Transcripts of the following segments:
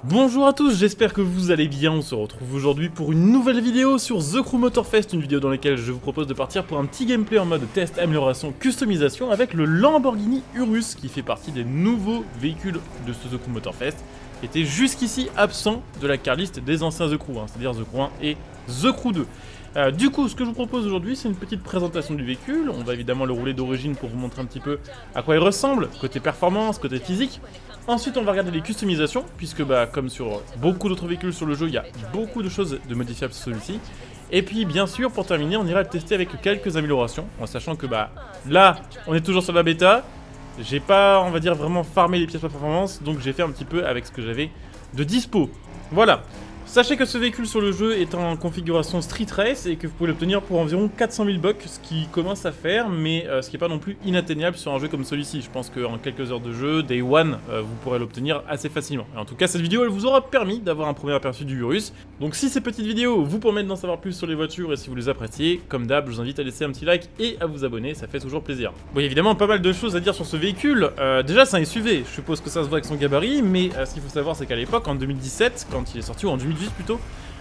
Bonjour à tous, j'espère que vous allez bien. On se retrouve aujourd'hui pour une nouvelle vidéo sur The Crew Motorfest, une vidéo dans laquelle je vous propose de partir pour un petit gameplay en mode test, amélioration, customisation avec le Lamborghini Urus qui fait partie des nouveaux véhicules de ce The Crew Motorfest, qui était jusqu'ici absent de la carliste des anciens The Crew, c'est-à-dire The Crew 1 et The Crew 2. Du coup, ce que je vous propose aujourd'hui, c'est une petite présentation du véhicule. On va évidemment le rouler d'origine pour vous montrer un petit peu à quoi il ressemble, côté performance, côté physique. Ensuite, on va regarder les customisations, puisque comme sur beaucoup d'autres véhicules sur le jeu, il y a beaucoup de choses de modifiables sur celui-ci. Et puis, bien sûr, pour terminer, on ira le tester avec quelques améliorations, en sachant que là, on est toujours sur la bêta. J'ai pas, on va dire, vraiment farmé les pièces de performance, donc j'ai fait un petit peu avec ce que j'avais de dispo. Voilà. Sachez que ce véhicule sur le jeu est en configuration Street Race et que vous pouvez l'obtenir pour environ 400 000 bucks, ce qui commence à faire, mais ce qui n'est pas non plus inatteignable sur un jeu comme celui-ci. Je pense qu'en quelques heures de jeu, Day One, vous pourrez l'obtenir assez facilement. Et en tout cas, cette vidéo, elle vous aura permis d'avoir un premier aperçu du Urus. Donc si ces petites vidéos vous permettent d'en savoir plus sur les voitures et si vous les appréciez, comme d'hab, je vous invite à laisser un petit like et à vous abonner, ça fait toujours plaisir. Bon, il y a évidemment pas mal de choses à dire sur ce véhicule. Déjà, c'est un SUV, je suppose que ça se voit avec son gabarit, mais ce qu'il faut savoir, c'est qu'à l'époque, en 2017, quand il est sorti, ou en 2018 plutôt,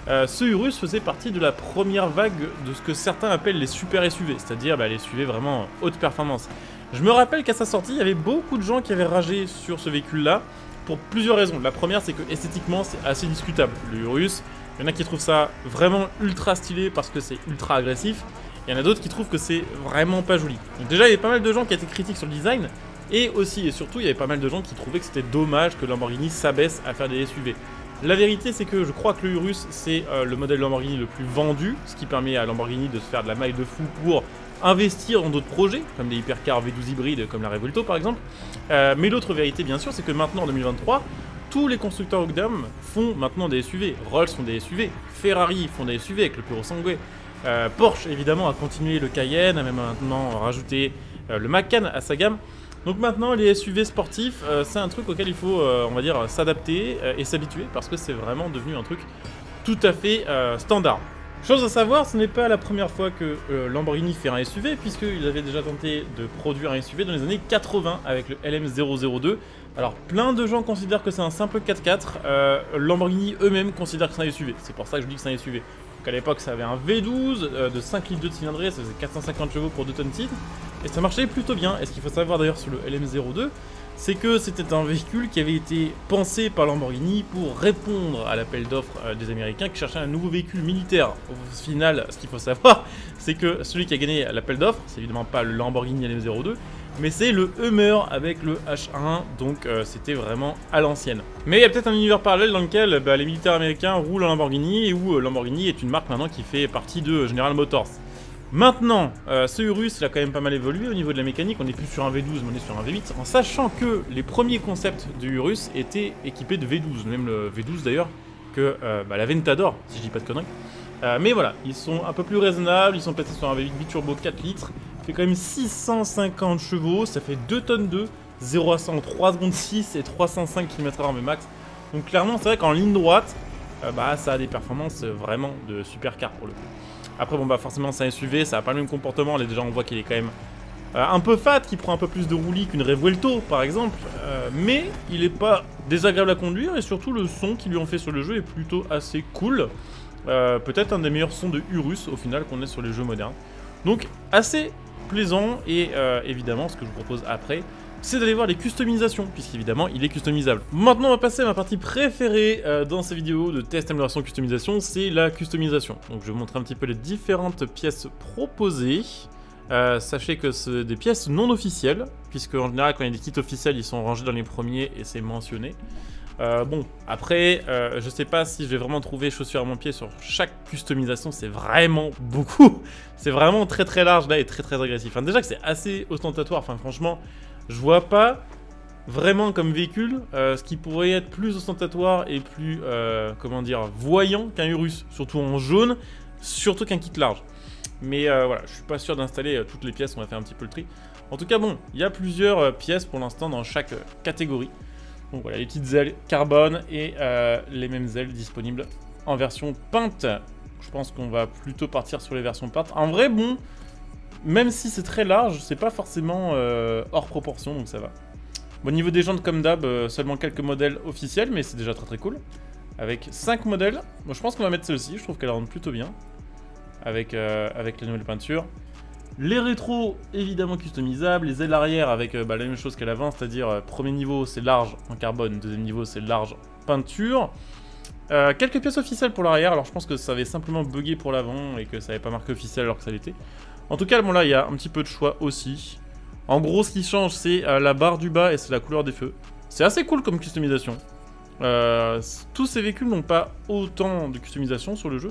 ce Urus faisait partie de la première vague de ce que certains appellent les super SUV, c'est-à-dire les SUV vraiment haute performance. Je me rappelle qu'à sa sortie, il y avait beaucoup de gens qui avaient ragé sur ce véhicule-là, pour plusieurs raisons. La première, c'est que esthétiquement, c'est assez discutable. Le Urus, il y en a qui trouvent ça vraiment ultra stylé parce que c'est ultra agressif, il y en a d'autres qui trouvent que c'est vraiment pas joli. Donc déjà, il y avait pas mal de gens qui étaient critiques sur le design, et aussi et surtout, il y avait pas mal de gens qui trouvaient que c'était dommage que Lamborghini s'abaisse à faire des SUV. La vérité, c'est que je crois que le Urus, c'est le modèle Lamborghini le plus vendu, ce qui permet à Lamborghini de se faire de la maille de fou pour investir dans d'autres projets, comme des hypercars V12 hybrides, comme la Revuelto par exemple. Mais l'autre vérité, bien sûr, c'est que maintenant, en 2023, tous les constructeurs haut de gamme font maintenant des SUV. Rolls font des SUV, Ferrari font des SUV avec le Puro Sangue. Porsche, évidemment, a continué le Cayenne, a même maintenant rajouté le Macan à sa gamme. Donc maintenant, les SUV sportifs, c'est un truc auquel il faut, on va dire, s'adapter et s'habituer parce que c'est vraiment devenu un truc tout à fait standard. Chose à savoir, ce n'est pas la première fois que Lamborghini fait un SUV puisqu'il avait déjà tenté de produire un SUV dans les années 80 avec le LM002. Alors plein de gens considèrent que c'est un simple 4x4, Lamborghini eux-mêmes considèrent que c'est un SUV, c'est pour ça que je dis que c'est un SUV. Donc à l'époque ça avait un V12 de 5 litres de cylindrée, ça faisait 450 chevaux pour 2 tonnes 6. Et ça marchait plutôt bien. Et ce qu'il faut savoir d'ailleurs sur le LM02, c'est que c'était un véhicule qui avait été pensé par Lamborghini pour répondre à l'appel d'offres des Américains qui cherchaient un nouveau véhicule militaire. Au final, ce qu'il faut savoir, c'est que celui qui a gagné l'appel d'offres, c'est évidemment pas le Lamborghini LM02, mais c'est le Hummer avec le H1, donc c'était vraiment à l'ancienne. Mais il y a peut-être un univers parallèle dans lequel les militaires américains roulent en Lamborghini et où Lamborghini est une marque maintenant qui fait partie de General Motors. Maintenant, ce Urus, il a quand même pas mal évolué au niveau de la mécanique, on n'est plus sur un V12 mais on est sur un V8, en sachant que les premiers concepts du Urus étaient équipés de V12, même le V12 d'ailleurs, que la Ventador, si je dis pas de conneries. Mais voilà, ils sont un peu plus raisonnables, ils sont passés sur un V8 biturbo 4 litres, il fait quand même 650 chevaux, ça fait 2 tonnes 2, 0 à 100 en 3 secondes 6 et 305 km/h max. Donc clairement, c'est vrai qu'en ligne droite, ça a des performances vraiment de supercar pour le coup. Après forcément c'est un SUV, ça n'a pas le même comportement, là déjà on voit qu'il est quand même un peu fat, qui prend un peu plus de roulis qu'une Revuelto par exemple, mais il est pas désagréable à conduire et surtout le son qu'ils lui ont fait sur le jeu est plutôt assez cool. Peut-être un des meilleurs sons de Urus au final qu'on ait sur les jeux modernes. Donc assez plaisant et évidemment ce que je vous propose après, c'est d'aller voir les customisations, puisqu'évidemment il est customisable. Maintenant on va passer à ma partie préférée dans ces vidéos de test, amélioration, customisation, c'est la customisation. Donc je vais vous montrer un petit peu les différentes pièces proposées. Sachez que c'est des pièces non officielles, puisque en général quand il y a des kits officiels ils sont rangés dans les premiers et c'est mentionné. Après, je sais pas si je vais vraiment trouver chaussures à mon pied sur chaque customisation, c'est vraiment beaucoup. C'est vraiment très très large là et très très agressif. Enfin, déjà que c'est assez ostentatoire, franchement, je vois pas vraiment comme véhicule ce qui pourrait être plus ostentatoire et plus, comment dire, voyant qu'un Urus, surtout en jaune, surtout qu'un kit large. Mais voilà, je suis pas sûr d'installer toutes les pièces, on va faire un petit peu le tri. En tout cas, il y a plusieurs pièces pour l'instant dans chaque catégorie. Donc voilà, les petites ailes carbone et les mêmes ailes disponibles en version peinte. Je pense qu'on va plutôt partir sur les versions peintes. En vrai, même si c'est très large, c'est pas forcément hors proportion, donc ça va. Bon, au niveau des jantes, comme d'hab, seulement quelques modèles officiels, mais c'est déjà très très cool. Avec 5 modèles. Bon, je pense qu'on va mettre celle-ci, je trouve qu'elle rentre plutôt bien. Avec la nouvelle peinture. Les rétros, évidemment customisables. Les ailes arrière avec la même chose qu'à l'avant, c'est-à-dire premier niveau c'est large en carbone, deuxième niveau c'est large peinture. Quelques pièces officielles pour l'arrière, alors je pense que ça avait simplement bugué pour l'avant et que ça n'avait pas marqué officiel alors que ça l'était. En tout cas, bon là il y a un petit peu de choix aussi. En gros, ce qui change c'est la barre du bas et c'est la couleur des feux. C'est assez cool comme customisation. Tous ces véhicules n'ont pas autant de customisation sur le jeu.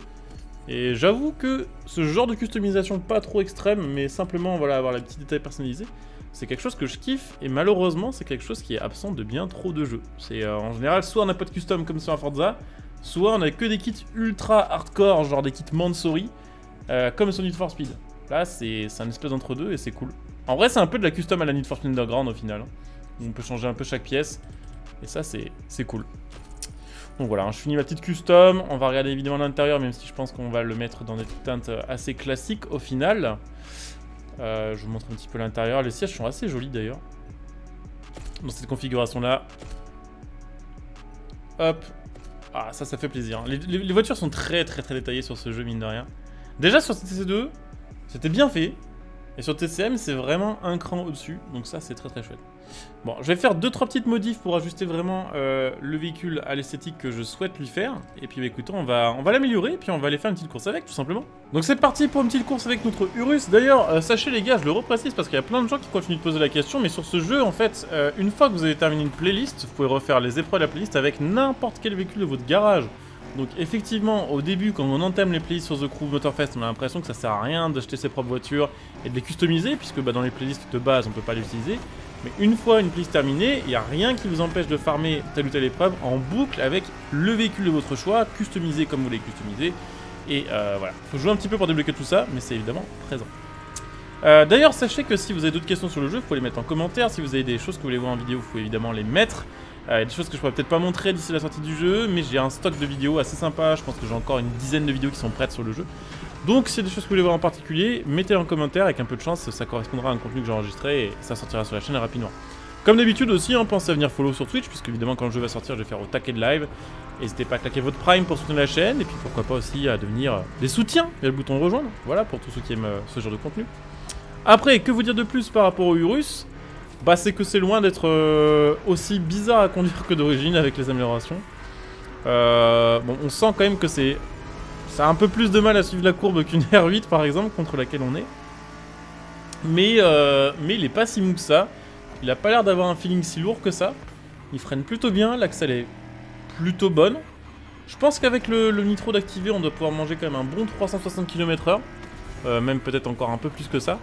Et j'avoue que ce genre de customisation pas trop extrême, mais simplement voilà, avoir les petits détails personnalisés, c'est quelque chose que je kiffe, et malheureusement c'est quelque chose qui est absent de bien trop de jeux. C'est en général, soit on n'a pas de custom comme sur un Forza, soit on a que des kits ultra hardcore, genre des kits Mansory, comme sur Need for Speed. Là c'est un espèce d'entre deux et c'est cool. En vrai c'est un peu de la custom à la Need for Speed Underground au final. On peut changer un peu chaque pièce, et ça c'est cool. Donc voilà, je finis ma petite custom, on va regarder évidemment l'intérieur, même si je pense qu'on va le mettre dans des teintes assez classiques au final. Je vous montre un petit peu l'intérieur, les sièges sont assez jolis d'ailleurs. Dans cette configuration là. Hop. Ah ça fait plaisir. Les voitures sont très détaillées sur ce jeu mine de rien. Déjà sur TC2, c'était bien fait. Et sur TCM, c'est vraiment un cran au-dessus, donc ça c'est très chouette. Bon, je vais faire 2-3 petites modifs pour ajuster vraiment le véhicule à l'esthétique que je souhaite lui faire. Et puis bah, écoutez, on va l'améliorer et puis on va aller faire une petite course avec, tout simplement. Donc c'est parti pour une petite course avec notre Urus. D'ailleurs, sachez les gars, je le reprécise parce qu'il y a plein de gens qui continuent de poser la question, mais sur ce jeu, en fait, une fois que vous avez terminé une playlist, vous pouvez refaire les épreuves de la playlist avec n'importe quel véhicule de votre garage. Donc effectivement, au début, quand on entame les playlists sur The Crew Motorfest, on a l'impression que ça sert à rien d'acheter ses propres voitures et de les customiser, puisque bah, dans les playlists de base, on peut pas les utiliser. Mais une fois une playlist terminée, il n'y a rien qui vous empêche de farmer telle ou telle épreuve en boucle avec le véhicule de votre choix, customisé comme vous voulez customiser. Et voilà, il faut jouer un petit peu pour débloquer tout ça, mais c'est évidemment présent. D'ailleurs, sachez que si vous avez d'autres questions sur le jeu, vous pouvez les mettre en commentaire. Si vous avez des choses que vous voulez voir en vidéo, vous pouvez évidemment les mettre. Il y a des choses que je pourrais peut-être pas montrer d'ici la sortie du jeu, mais j'ai un stock de vidéos assez sympa. Je pense que j'ai encore une dizaine de vidéos qui sont prêtes sur le jeu. Donc, s'il y a des choses que vous voulez voir en particulier, mettez-les en commentaire. Avec un peu de chance, ça correspondra à un contenu que j'ai enregistré et ça sortira sur la chaîne rapidement. Comme d'habitude aussi, pensez à venir follow sur Twitch, puisque évidemment, quand le jeu va sortir, je vais faire au taquet de live. N'hésitez pas à claquer votre prime pour soutenir la chaîne, et puis pourquoi pas aussi à devenir des soutiens. Il y a le bouton rejoindre, voilà, pour tous ceux qui aiment ce genre de contenu. Après, que vous dire de plus par rapport au Urus? Bah c'est que c'est loin d'être aussi bizarre à conduire que d'origine avec les améliorations. Bon, on sent quand même que ça a un peu plus de mal à suivre la courbe qu'une R8 par exemple, contre laquelle on est. Mais il est pas si mou que ça. Il a pas l'air d'avoir un feeling si lourd que ça. Il freine plutôt bien, l'axle est plutôt bonne. Je pense qu'avec le nitro d'activer, on doit pouvoir manger quand même un bon 360 km/h. Même peut-être encore un peu plus que ça.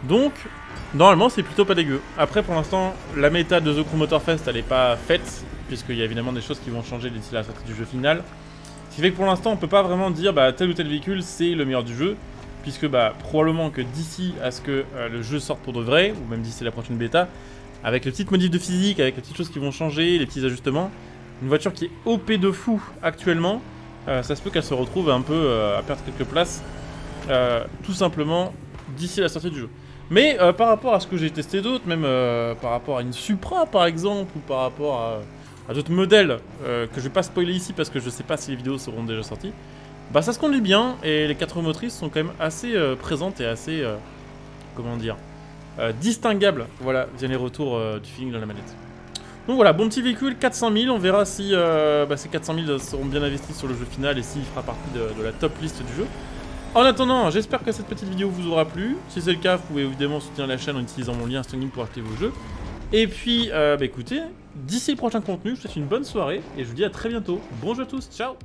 Donc, normalement, c'est plutôt pas dégueu. Après, pour l'instant, la méta de The Crew Motorfest, elle est pas faite, puisqu'il y a évidemment des choses qui vont changer d'ici la sortie du jeu final. Ce qui fait que pour l'instant, on peut pas vraiment dire bah, tel ou tel véhicule, c'est le meilleur du jeu, puisque bah, probablement que d'ici à ce que le jeu sorte pour de vrai, ou même d'ici la prochaine bêta, avec les petites modifs de physique, avec les petites choses qui vont changer, les petits ajustements, une voiture qui est OP de fou actuellement, ça se peut qu'elle se retrouve un peu à perdre quelques places, tout simplement d'ici la sortie du jeu. Mais par rapport à ce que j'ai testé d'autres, même par rapport à une Supra par exemple, ou par rapport à d'autres modèles que je vais pas spoiler ici parce que je sais pas si les vidéos seront déjà sorties, bah ça se conduit bien et les 4 roues motrices sont quand même assez présentes et assez, comment dire, distinguables, voilà, via les retours du feeling de la manette. Donc voilà, bon petit véhicule, 400 000, on verra si ces 400 000 seront bien investis sur le jeu final et s'il fera partie de la top liste du jeu. En attendant, j'espère que cette petite vidéo vous aura plu. Si c'est le cas, vous pouvez évidemment soutenir la chaîne en utilisant mon lien Instagram pour acheter vos jeux. Et puis, bah écoutez, d'ici le prochain contenu, je vous souhaite une bonne soirée et je vous dis à très bientôt. Bonjour à tous, ciao!